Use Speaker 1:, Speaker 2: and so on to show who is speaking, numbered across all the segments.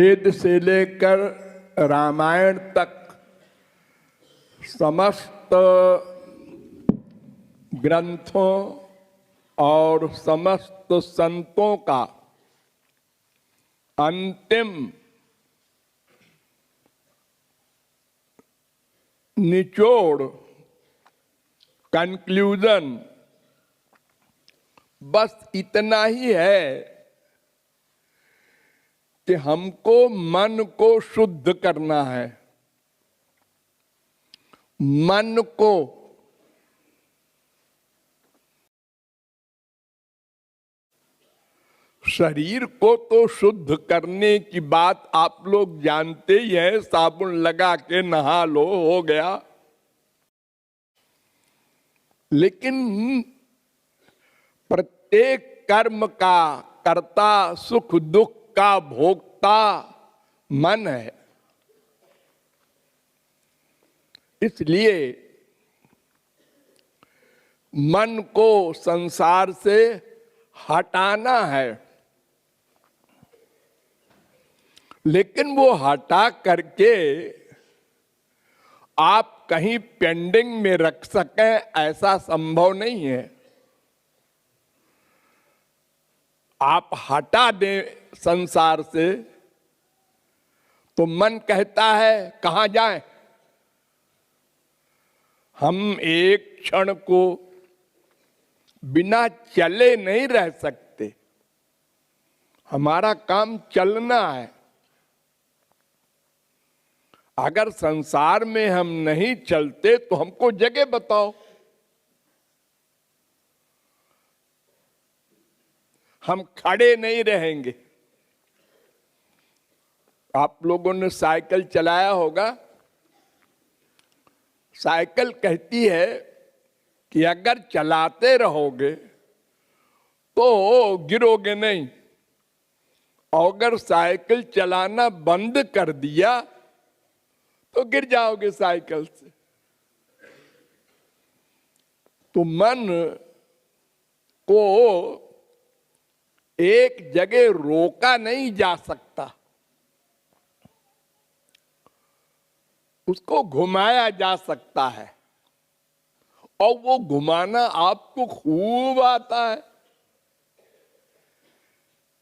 Speaker 1: वेद से लेकर रामायण तक समस्त ग्रंथों और समस्त संतों का अंतिम निचोड़ कंक्लूजन बस इतना ही है कि हमको मन को शुद्ध करना है। मन को शरीर को तो शुद्ध करने की बात आप लोग जानते ही हैं, साबुन लगा के नहा लो हो गया। लेकिन प्रत्येक कर्म का कर्ता, सुख दुख का भोक्ता मन है। इसलिए मन को संसार से हटाना है, लेकिन वो हटा करके आप कहीं पेंडिंग में रख सकें ऐसा संभव नहीं है। आप हटा दें संसार से तो मन कहता है कहां जाएं? हम एक क्षण को बिना चले नहीं रह सकते, हमारा काम चलना है। अगर संसार में हम नहीं चलते तो हमको जगह बताओ, हम खड़े नहीं रहेंगे। आप लोगों ने साइकिल चलाया होगा। साइकिल कहती है कि अगर चलाते रहोगे तो गिरोगे नहीं, और अगर साइकिल चलाना बंद कर दिया तो गिर जाओगे साइकिल से। तो मन को एक जगह रोका नहीं जा सकता, उसको घुमाया जा सकता है, और वो घुमाना आपको खूब आता है।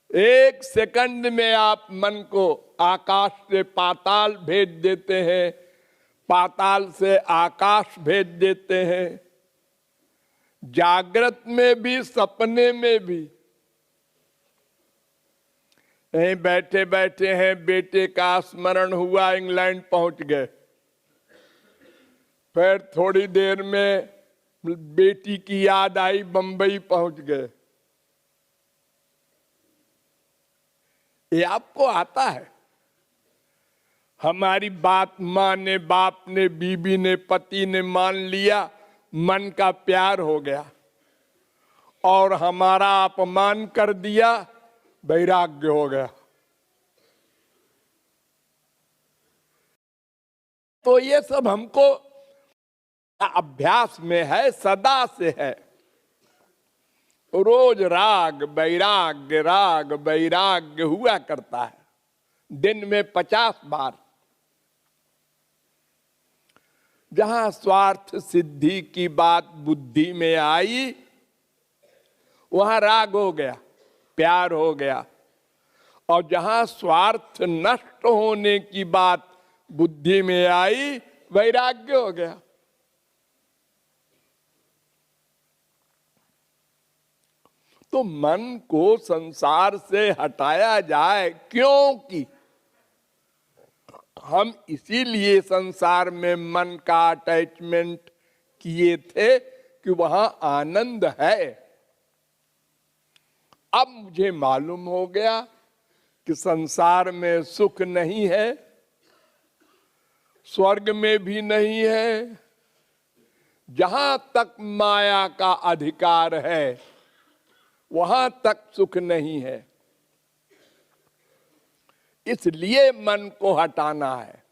Speaker 1: एक सेकंड में आप मन को आकाश से पाताल भेज देते हैं, पाताल से आकाश भेज देते हैं, जागृत में भी सपने में भी। यहीं बैठे बैठे हैं, बेटे का स्मरण हुआ, इंग्लैंड पहुंच गए। फिर थोड़ी देर में बेटी की याद आई, बंबई पहुंच गए। ये आपको आता है। हमारी बात माँ ने, बाप ने, बीबी ने, पति ने मान लिया, मन का प्यार हो गया, और हमारा अपमान कर दिया, वैराग्य हो गया। तो ये सब हमको अभ्यास में है, सदा से है। रोज राग वैराग्य हुआ करता है, दिन में 50 बार। जहां स्वार्थ सिद्धि की बात बुद्धि में आई, वहां राग हो गया, प्यार हो गया। और जहां स्वार्थ नष्ट होने की बात बुद्धि में आई, वैराग्य हो गया। तो मन को संसार से हटाया जाए, क्योंकि हम इसीलिए संसार में मन का अटैचमेंट किए थे कि वहां आनंद है। अब मुझे मालूम हो गया कि संसार में सुख नहीं है, स्वर्ग में भी नहीं है। जहां तक माया का अधिकार है वहां तक सुख नहीं है। इसलिए मन को हटाना है।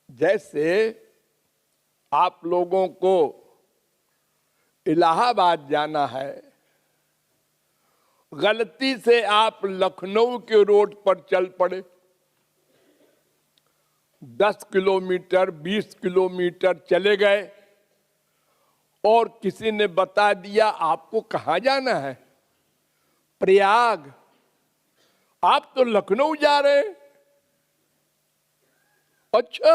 Speaker 1: जैसे आप लोगों को इलाहाबाद जाना है, गलती से आप लखनऊ के रोड पर चल पड़े, 10 किलोमीटर 20 किलोमीटर चले गए और किसी ने बता दिया आपको कहां जाना है, प्रयाग, आप तो लखनऊ जा रहे हैं। अच्छा,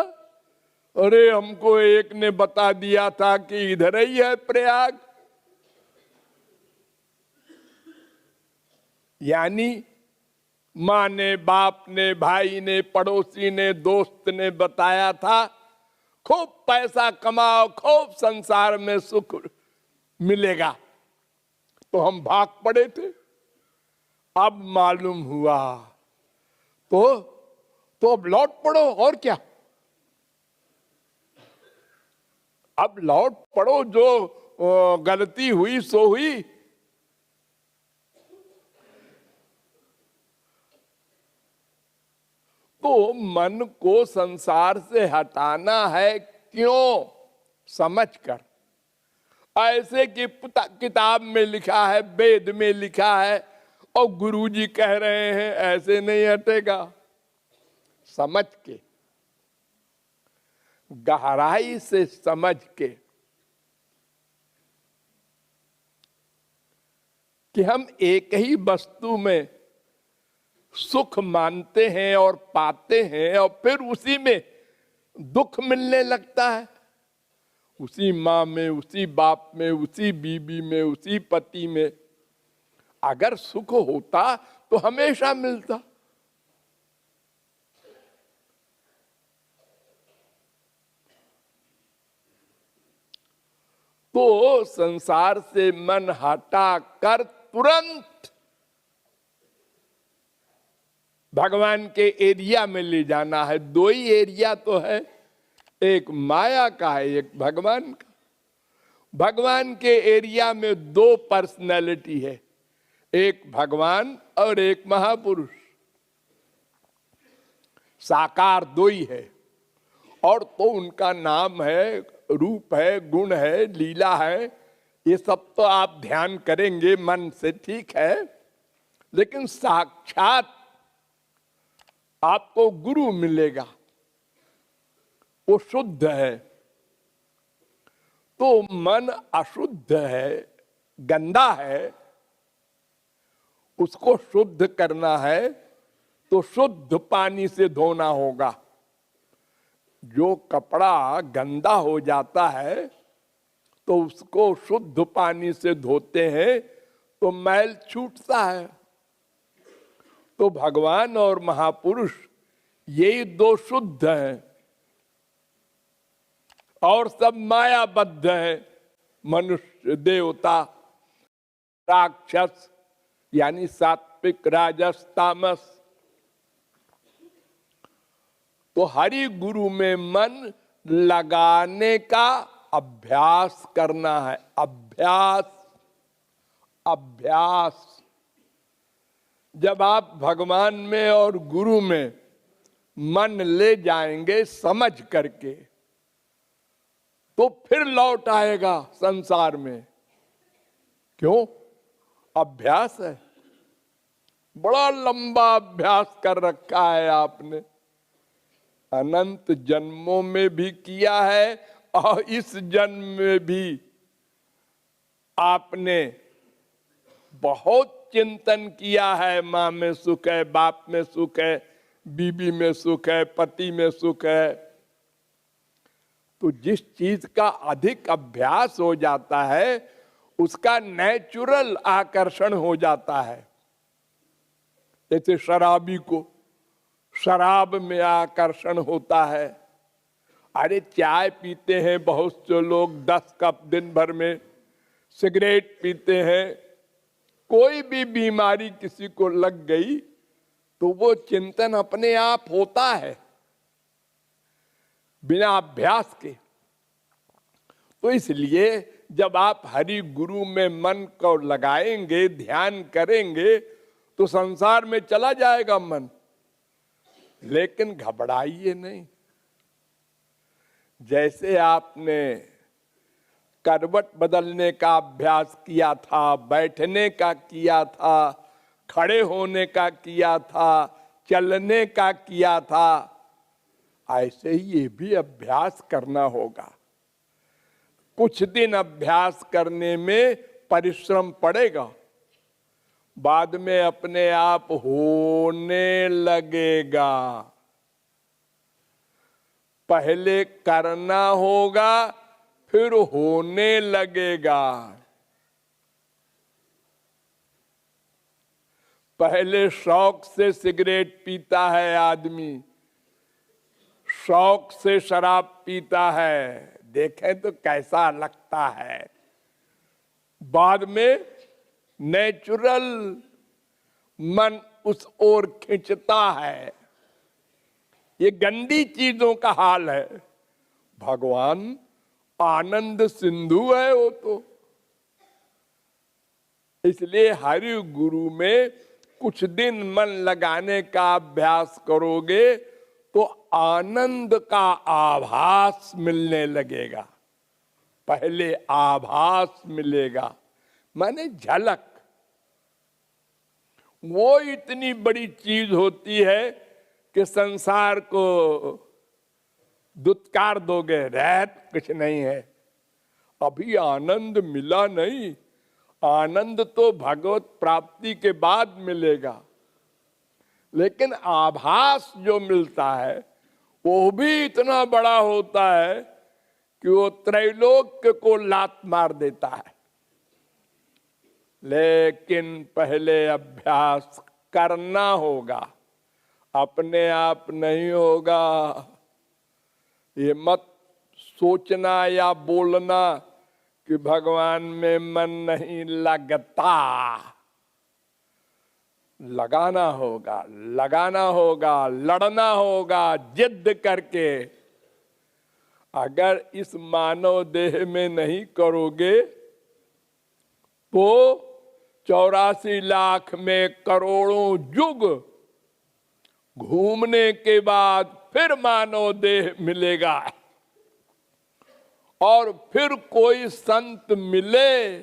Speaker 1: अरे हमको एक ने बता दिया था कि इधर ही है प्रयाग। यानी माँ ने, बाप ने, भाई ने, पड़ोसी ने, दोस्त ने बताया था खूब पैसा कमाओ, खूब संसार में सुख मिलेगा, तो हम भाग पड़े थे। अब मालूम हुआ तो अब लौट पड़ो, और क्या, अब लौट पड़ो, जो गलती हुई सो हुई। तो मन को संसार से हटाना है, क्यों, समझकर। ऐसे कि किताब में लिखा है, वेद में लिखा है और गुरुजी कह रहे हैं, ऐसे नहीं हटेगा। समझ के, गहराई से समझ के कि हम एक ही वस्तु में सुख मानते हैं और पाते हैं और फिर उसी में दुख मिलने लगता है, उसी माँ में, उसी बाप में, उसी बीबी में, उसी पति में। अगर सुख होता तो हमेशा मिलता। तो संसार से मन हटा कर तुरंत भगवान के एरिया में ले जाना है। दो ही एरिया तो है, एक माया का है, एक भगवान का। भगवान के एरिया में दो पर्सनैलिटी है, एक भगवान और एक महापुरुष। साकार दो ही है, और तो उनका नाम है, रूप है, गुण है, लीला है, ये सब तो आप ध्यान करेंगे मन से, ठीक है। लेकिन साक्षात आपको गुरु मिलेगा, वो शुद्ध है। तो मन अशुद्ध है, गंदा है, उसको शुद्ध करना है तो शुद्ध पानी से धोना होगा। जो कपड़ा गंदा हो जाता है तो उसको शुद्ध पानी से धोते हैं तो मैल छूटता है। तो भगवान और महापुरुष यही दो शुद्ध हैं, और सब मायाबद्ध है। मनुष्य, देवता, राक्षस, यानी सात्विक, राजस, तामस। तो हरि गुरु में मन लगाने का अभ्यास करना है। अभ्यास, अभ्यास। जब आप भगवान में और गुरु में मन ले जाएंगे समझ करके, तो फिर लौट आएगा संसार में। क्यों? अभ्यास है। बड़ा लंबा अभ्यास कर रखा है आपने, अनंत जन्मों में भी किया है और इस जन्म में भी आपने बहुत चिंतन किया है। माँ में सुख है, बाप में सुख है, बीबी में सुख है, पति में सुख है। तो जिस चीज का अधिक अभ्यास हो जाता है उसका नेचुरल आकर्षण हो जाता है। जैसे शराबी को शराब में आकर्षण होता है। अरे चाय पीते हैं बहुत से लोग 10 कप दिन भर में, सिगरेट पीते हैं। कोई भी बीमारी किसी को लग गई तो वो चिंतन अपने आप होता है बिना अभ्यास के। तो इसलिए जब आप हरि गुरु में मन को लगाएंगे, ध्यान करेंगे, तो संसार में चला जाएगा मन। लेकिन घबराइए नहीं। जैसे आपने करवट बदलने का अभ्यास किया था, बैठने का किया था, खड़े होने का किया था, चलने का किया था, ऐसे ही ये भी अभ्यास करना होगा। कुछ दिन अभ्यास करने में परिश्रम पड़ेगा, बाद में अपने आप होने लगेगा। पहले करना होगा, फिर होने लगेगा। पहले शौक से सिगरेट पीता है आदमी, शौक से शराब पीता है, देखें तो कैसा लगता है। बाद में नेचुरल मन उस ओर खींचता है। ये गंदी चीजों का हाल है। भगवान आनंद सिंधु है वो तो। इसलिए हरि गुरु में कुछ दिन मन लगाने का अभ्यास करोगे तो आनंद का आभास मिलने लगेगा। पहले आभास मिलेगा, माने झलक। वो इतनी बड़ी चीज होती है कि संसार को दुत्कार दोगे, रहत कुछ नहीं है। अभी आनंद मिला नहीं, आनंद तो भगवत प्राप्ति के बाद मिलेगा। लेकिन आभास जो मिलता है वो भी इतना बड़ा होता है कि वो त्रैलोक्य को लात मार देता है। लेकिन पहले अभ्यास करना होगा, अपने आप नहीं होगा। ये मत सोचना या बोलना कि भगवान में मन नहीं लगता। लगाना होगा, लगाना होगा, लड़ना होगा जिद करके। अगर इस मानव देह में नहीं करोगे तो 84 लाख में करोड़ों युग घूमने के बाद फिर मानव देह मिलेगा। और फिर कोई संत मिले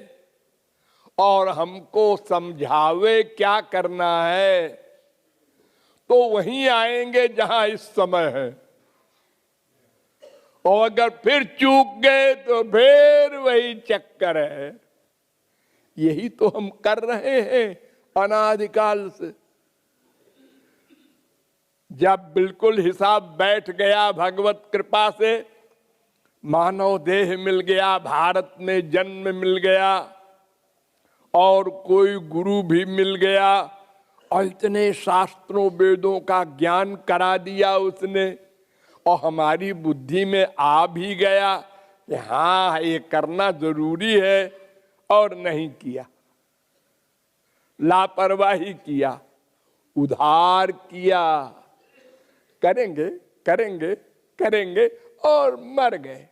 Speaker 1: और हमको समझावे क्या करना है, तो वहीं आएंगे जहां इस समय है। और अगर फिर चूक गए तो फिर वही चक्कर है। यही तो हम कर रहे हैं अनादिकाल से। जब बिल्कुल हिसाब बैठ गया भगवत कृपा से, मानव देह मिल गया, भारत में जन्म मिल गया और कोई गुरु भी मिल गया और इतने शास्त्रों वेदों का ज्ञान करा दिया उसने, और हमारी बुद्धि में आ भी गया कि हाँ ये करना जरूरी है, और नहीं किया, लापरवाही किया, उधार किया, करेंगे करेंगे करेंगे और मर गए।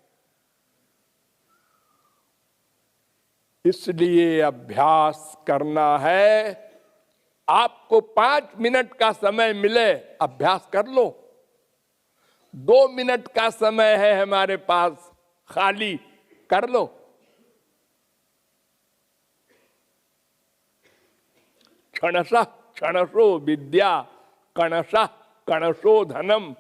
Speaker 1: इसलिए अभ्यास करना है। आपको 5 मिनट का समय मिले, अभ्यास कर लो। 2 मिनट का समय है हमारे पास खाली, कर लो। क्षणशः क्षणशो विद्या, कणशः कणशो धनम।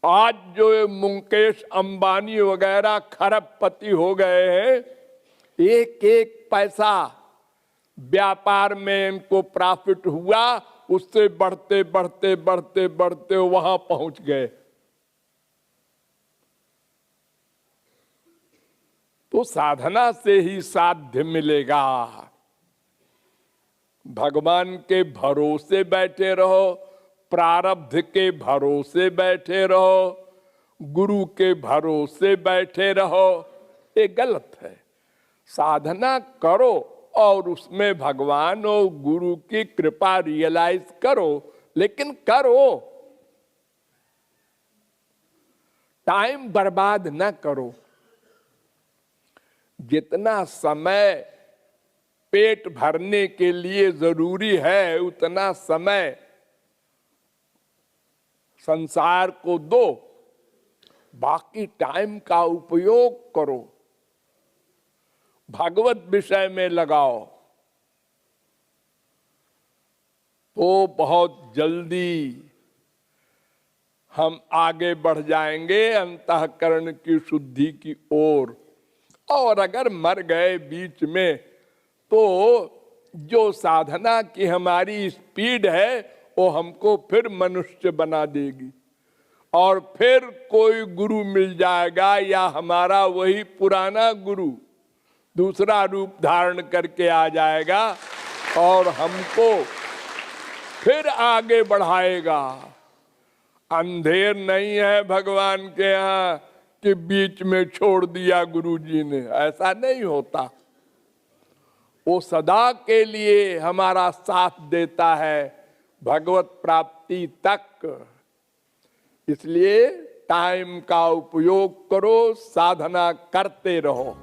Speaker 1: आज जो मुकेश अंबानी वगैरह खरबपति हो गए हैं, एक एक पैसा व्यापार में इनको प्रॉफिट हुआ, उससे बढ़ते बढ़ते बढ़ते बढ़ते वहां पहुंच गए। तो साधना से ही साध्य मिलेगा। भगवान के भरोसे बैठे रहो, प्रारब्ध के भरोसे बैठे रहो, गुरु के भरोसे बैठे रहो, ये गलत है। साधना करो और उसमें भगवान और गुरु की कृपा रियलाइज करो, लेकिन करो, टाइम बर्बाद न करो। जितना समय पेट भरने के लिए जरूरी है उतना समय संसार को दो, बाकी टाइम का उपयोग करो, भगवत विषय में लगाओ। तो बहुत जल्दी हम आगे बढ़ जाएंगे अंतःकरण की शुद्धि की ओर। और अगर मर गए बीच में तो जो साधना की हमारी स्पीड है वो हमको फिर मनुष्य बना देगी, और फिर कोई गुरु मिल जाएगा या हमारा वही पुराना गुरु दूसरा रूप धारण करके आ जाएगा और हमको फिर आगे बढ़ाएगा। अंधेर नहीं है भगवान के यहाँ कि बीच में छोड़ दिया गुरु जी ने, ऐसा नहीं होता। वो सदा के लिए हमारा साथ देता है भगवत प्राप्ति तक। इसलिए टाइम का उपयोग करो, साधना करते रहो।